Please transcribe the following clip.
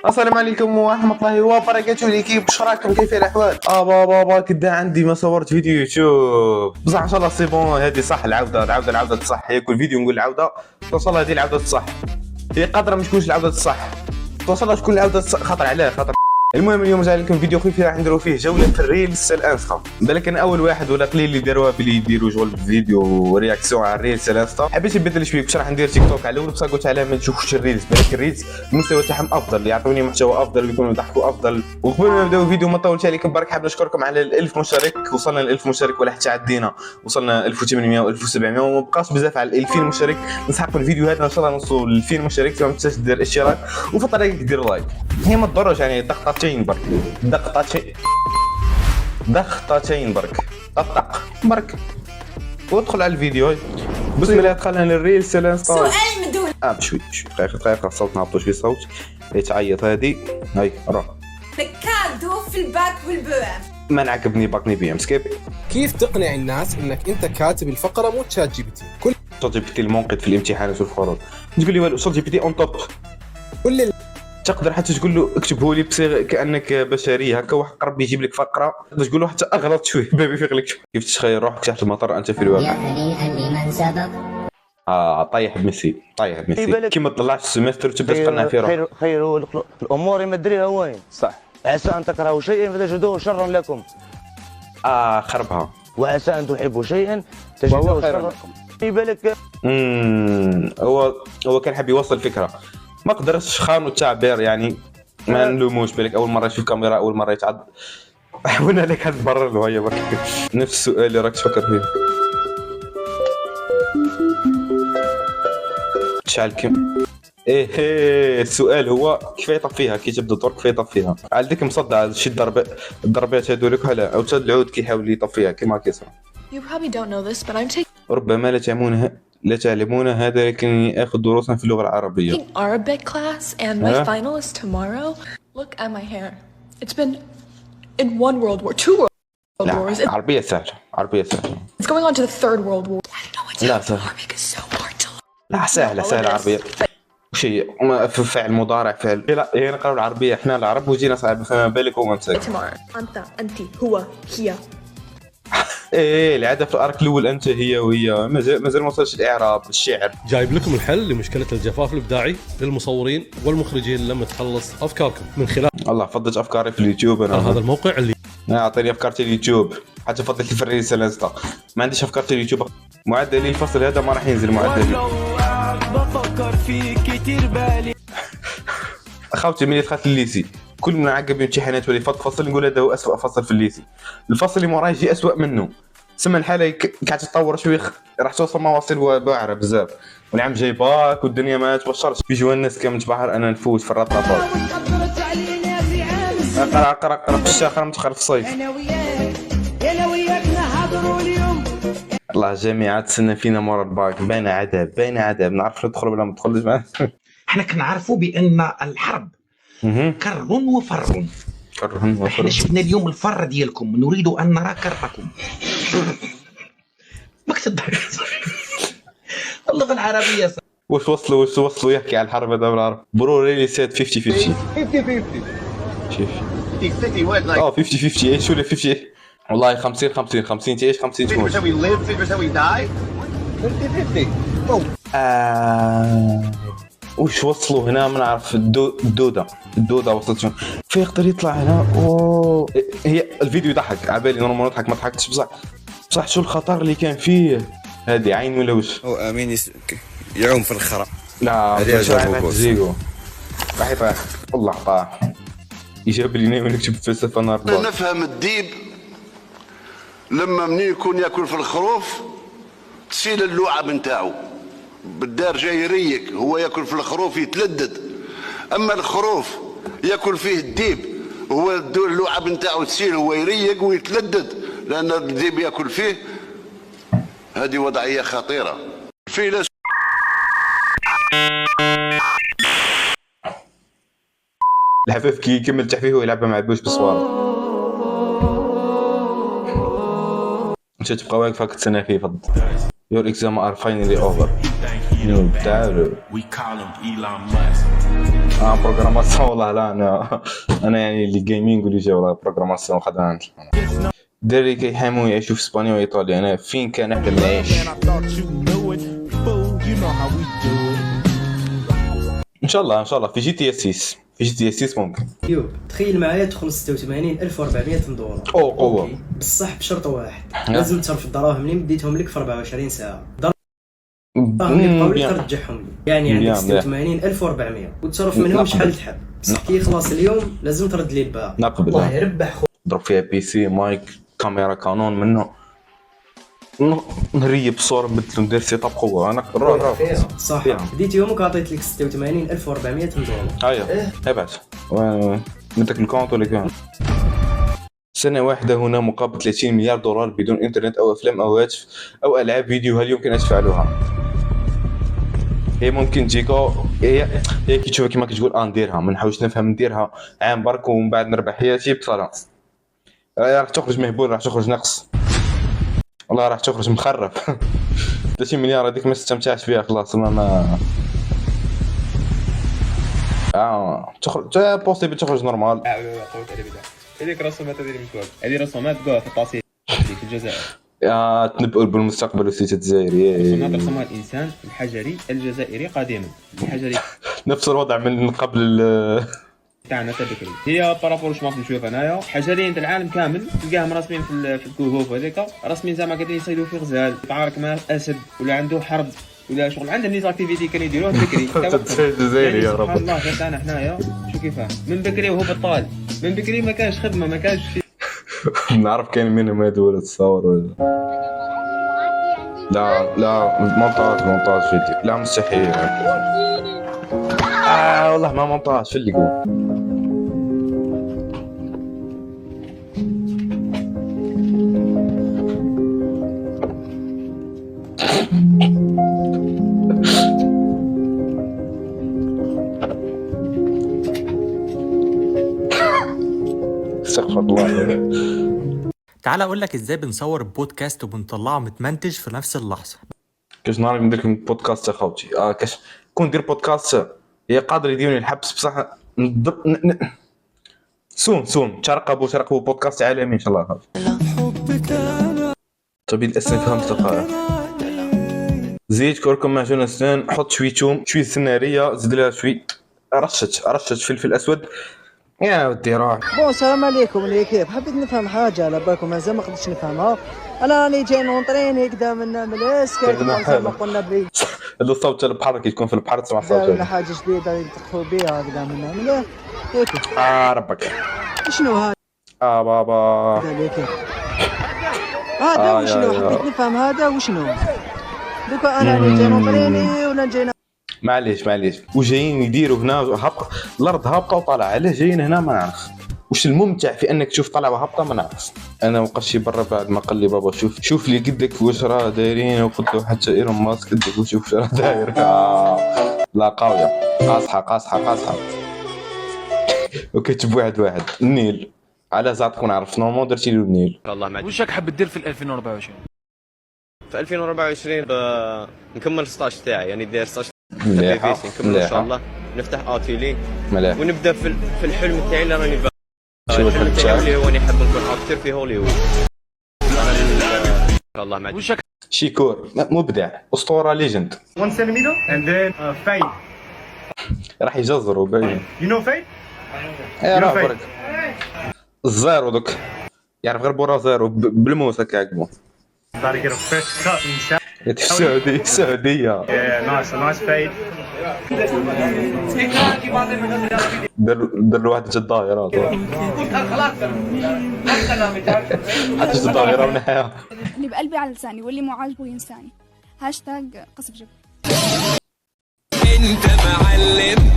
السلام عليكم ورحمة الله وبركاته. ليكيب واش راكم؟ كيف الأحوال؟ بابا كدا عندي ما صورت فيديو يوتيوب بصح ان شاء الله سي بون. هذه صح العودة صح. هي كل فيديو نقول العودة ان شاء الله هذه العودة صح. هي قادرة ما تكونش العودة صح ان شاء الله تكون العودة صح. خاطر علاه خاطر المهم اليوم جاي لكم فيديو خفيف راح نديرو فيه جولة في الريلز الانستا. بالك انا اول واحد ولا قليل اللي داروها بلي يديروا جول فيديو رياكسيون على الريلز الانستا. حبيت نبدل شويه باش راح ندير تيك توك على الاول، بصح قلت علاه ما نشوفوش الريلز. بالك الريلز المستوى تاعهم افضل، يعطوني محتوى افضل ويكونوا يضحكوا افضل. وقبل ما نبداو الفيديو ما نطولش عليكم برك حاب نشكركم على 1000 مشترك. وصلنا ل 1000 مشترك ولا حتى عدينا، وصلنا 1800 و 1700 وما بقاش بزاف على 2000 مشترك. نسحق الفيديو هذا ان شاء الله نوصلوا ل 2000 مشترك. فما تنساش دير اشتراك وفي الطريق دير لايك. هي ما تضرش يعني دقيقتين برك، دقيقتين برك طق برك وادخل على الفيديو. بسم الله دخلنا للريل سلانستا. سؤال مدول بشوي دقيقة صوت نهبطو شوي صوت. هي تعيط هادي هاي روح. الكادو في الباك والبوام. ما نعجبني باكني بي ام سكيب. كيف تقنع الناس انك انت كاتب الفقره مو تشات جي بي تي؟ شات جي بي تي المنقذ في الامتحانات والفروض. تقول لي والو شات جي بي تي اون توب. كل تقدر حتى تقول له اكتبه لي بصيغه كانك بشري هكا، واحد قرب يجيب لك فقره تقول له حتى اغلط شويه باب يفيق لك. كيف تتخيل روحك تحت المطر انت في الواقع؟ يا هنيئا لمن سبق. طايح بميسي كيما طلعت السمستر تبدا تقنع فيه روحك. خير الامور مدريها وين صح. عسى ان تكرهوا شيئا فتجدوه شرا لكم. خربها. وعسى ان تحبوا شيئا تجدوه خيرا لكم. في بالك هو كان حاب يوصل فكره، ما قدرش خانوا التعبير يعني. ما نلوموش. بالك اول مره يشوف كاميرا اول مره يتعد. حاولنا لك هتبرر له هي برك. نفس السؤال اللي راك تفكر فيه. شعل كم السؤال هو كيف يطفيها، كي تبدا الدور كيف يطفيها. على ديك مصدع شي الضربات هذولك على او العود كيحاول يطفيها كيما كيصرا. You probably don't know this, but I'm taking ربما لا تعلمون هذا، لكنني آخذ دروسا في اللغة العربية. Arabic class and my final is tomorrow. Look at my hair. It's been in one world war, two world wars. لا عربية سهلة. It's going on to the third world war. I don't know what's لا happening. سهل. Arabic is so hard to learn. لا سهلة عربية. شيء في فعل مضارع فعل. لا هي نقراو العربية احنا العرب وجينا صعب، فما بالك هو انت. Tomorrow. أنت هو هي. العادة في الارك الاول انت هي وهي. مازال ما وصلش الاعراب الشعر. جايب لكم الحل لمشكلة الجفاف الإبداعي للمصورين والمخرجين لما تخلص أفكاركم من خلال الله فضلت افكاري في اليوتيوب انا. هذا الموقع اللي اعطيني افكار اليوتيوب. حتى فضلت لي في الريلز الانستا. ما عنديش افكار اليوتيوب. معدلي الفصل هذا ما راح ينزل معدلي. بفكر فيك كتير بالي. اخوتي ملي دخلت الليسي كل ما نعقب امتحانات ولي فصل نقول هذا هو اسوء فصل في الليسي. الفصل اللي موراه يجي اسوء منه. سما الحاله قاعد تتطور شويه راح توصل مواصل واعره بزاف. والعام جاي باك والدنيا ما تبشرش. بيجوا الناس كامل تبحر انا نفوت في الرطابات. اقرا في الشاخر متخرج في الصيف. انا وياك نهضروا اليوم. الله جامعة تسنى فينا مورا الباك. باين عذاب نعرف ندخل ولا ما ندخلش معاه. احنا كنعرفوا بان الحرب كر وفر. احنا شفنا اليوم الفر ديالكم، نريد ان نرى كركم. ما كتضحك. اللغه العربيه واش وصلوا يحكي على الحرب هذا بالعربي. برو ريلي سيت 50 شوف 50 ايش ولا 50 والله 50 تعيش 50 تموت. وش وصلوا هنا ما نعرف. الدودة وصلت شنو في يقدر يطلع هنا. هي الفيديو يضحك عبالي نورمال نضحك ما ضحكتش بصح شو الخطر اللي كان فيه. هذه عين ولا وش هو امين يعوم في الخرا. لا زيغو راح يطيح والله طاح. يجاب لي نايم نكتب فلسفه نار. نفهم الديب لما منين يكون ياكل في الخروف تسيل اللعاب نتاعو بالدار جاي يريك، هو ياكل في الخروف يتلدد. اما الخروف ياكل فيه الديب هو اللعاب نتاعو تسيل هو يريق ويتلدد لان الديب ياكل فيه. هذه وضعيه خطيره. الفيلسوف الحفاف كي يكمل تحفيه ويلعب مع بوش بالصوارة. انت تبقى واقف هاك تسنى فيه فضل. Your exam are finally over. You know, بروغراماسيون والله لا انا يعني اللي جيمنج واللي جا والله بروغراماسيون خدمه عندي. الدراري كيحاموا يعيشوا في اسبانيا وايطاليا، انا فين كان نحلم نعيش. ان شاء الله في جي تي اس 6 ممكن. يوب تخيل معايا تدخل 86,400 دولار. قوه بصح بشرط واحد، لازم تصرف الدراهم اللي مديتهم لك في 24 ساعه. ترجعهم لي، يعني عندك 86,400 وتصرف منهم شحال تحب، بصح كي يخلص اليوم لازم ترد لي الباقي. نقبل الله يربح خويا. ضرب فيها بي سي مايك كاميرا كانون منه نريب الصور نبدلو ندير سيت اب قوه. انا روح صح بديت يومك عطيت لك 86,400 دولار. ايوه ابعث وين بدك الكونت ولا كان. سنة واحدة هنا مقابل 30 مليار دولار بدون انترنت او افلام او هاتف او العاب فيديو، هل يمكن ان تفعلوها؟ هي ممكن تجيكو هي كي تشوفها كيما كتقول نديرها، ما نحاولش نفهم نديرها عام برك ومن بعد نربح حياتي بصراحه. راح تخرج مهبول، راح تخرج نقص والله، راح تخرج مخرب. 30 مليار هذيك ما استمتعش فيها خلاص. ما تخرج بوسيبل تخرج نورمال. هذيك رسومات هذه المكتوب، هذه رسومات كاع في الطاسيه في الجزائر. تنبؤ بالمستقبل والسياسة الجزائرية. رسومات رسمها الانسان الحجري الجزائري قديما، الحجري نفس الوضع من قبل تاعنا بكري. هي بارابور واش ما نشوف انايا حجريين تاع العالم كامل تلقاهم راسمين في الكهوف هذيك، راسمين زعما قاعدين يصيدوا في غزال، يتعارك مع اسد ولا عنده حرب ولا شغل، عندهم لي زاكتيفيتي كانوا يديروها بكري. الجزائري يا رب. سبحان الله تاعنا حنايا شو كيفاه من بكري وهو بطال، من بكري ما كانش خدمه ما كانش في. نعرف كاين منهم هذول تصور ولا لا مونتاج فيديو لا مستحيل. والله ما مونتاج في اللي يقول. استغفر الله. تعال اقول لك ازاي بنصور بودكاست وبنطلعه متمنتج في نفس اللحظه. كاش نهار ندير لكم بودكاست اخوتي كاش كون ندير بودكاست هي قادر يديروني الحبس بصح سون ترقبوا بودكاست عالمي ان شاء الله اخوتي. طبي الاسم فهمت القاعده. زيت كركم معجون اسنان، حط شويه توم شويه سناريه، زيد لها شويه رشه فلفل اسود. يا ودي روح. بون السلام عليكم كيف حبيت نفهم حاجه على بالكم مازال ما قدرتش نفهمها. انا راني جاي نونطريني قدام نعمل اسكيت ما قلنا بلي هذا الصوت تاع البحر كي تكون في البحر تسمع صوت ولا حاجه جديده نتقفوا بها قدام نعمل هيك. ربك شنو هذا؟ بابا هذا وشنو حبيت نفهم هذا وشنو دوكا. انا راني جاي نونطريني ولا جاي معليش وجايين يديروا هنا الارض هابطه وطالعه. علاش جايين هنا ما نعرف. وش الممتع في انك تشوف طالعه وهابطه ما نعرف. انا وقشي برا بعد ما قال لي بابا شوف لي قدك واش راه دايرين، وقلت له حتى ايرون ماسك قدك وشوف واش راه داير. لا قاويه قاصحه وكتب واحد النيل على زعتك نعرف نورمال درتي له النيل. والله واش راك حاب دير في 2024؟ في 2024 نكمل 16 تاعي، يعني داير 16 مليحه نكمل ان شاء الله، نفتح اتيلي ونبدا في الحلم تاعي اللي راني باغي. الحلم تاعي اللي هو نحب نكون اكتر في هوليوود. والله ما شيكور مبدع اسطوره ليجند. 1 centimeter and then fade. راح يجزروا باين. You know fade? يا برك الزيرو دوك يعرف غير بورا زيرو بالموس هكا عقبو. About to get a fresh cut in السعودية. Yeah, nice fade. دير له واحد الدايرة. حتى الدايرة من حياة. اللي بقلبي على لساني واللي مو عاجبه ينساني. هاشتاج قصف جب. انت معلم.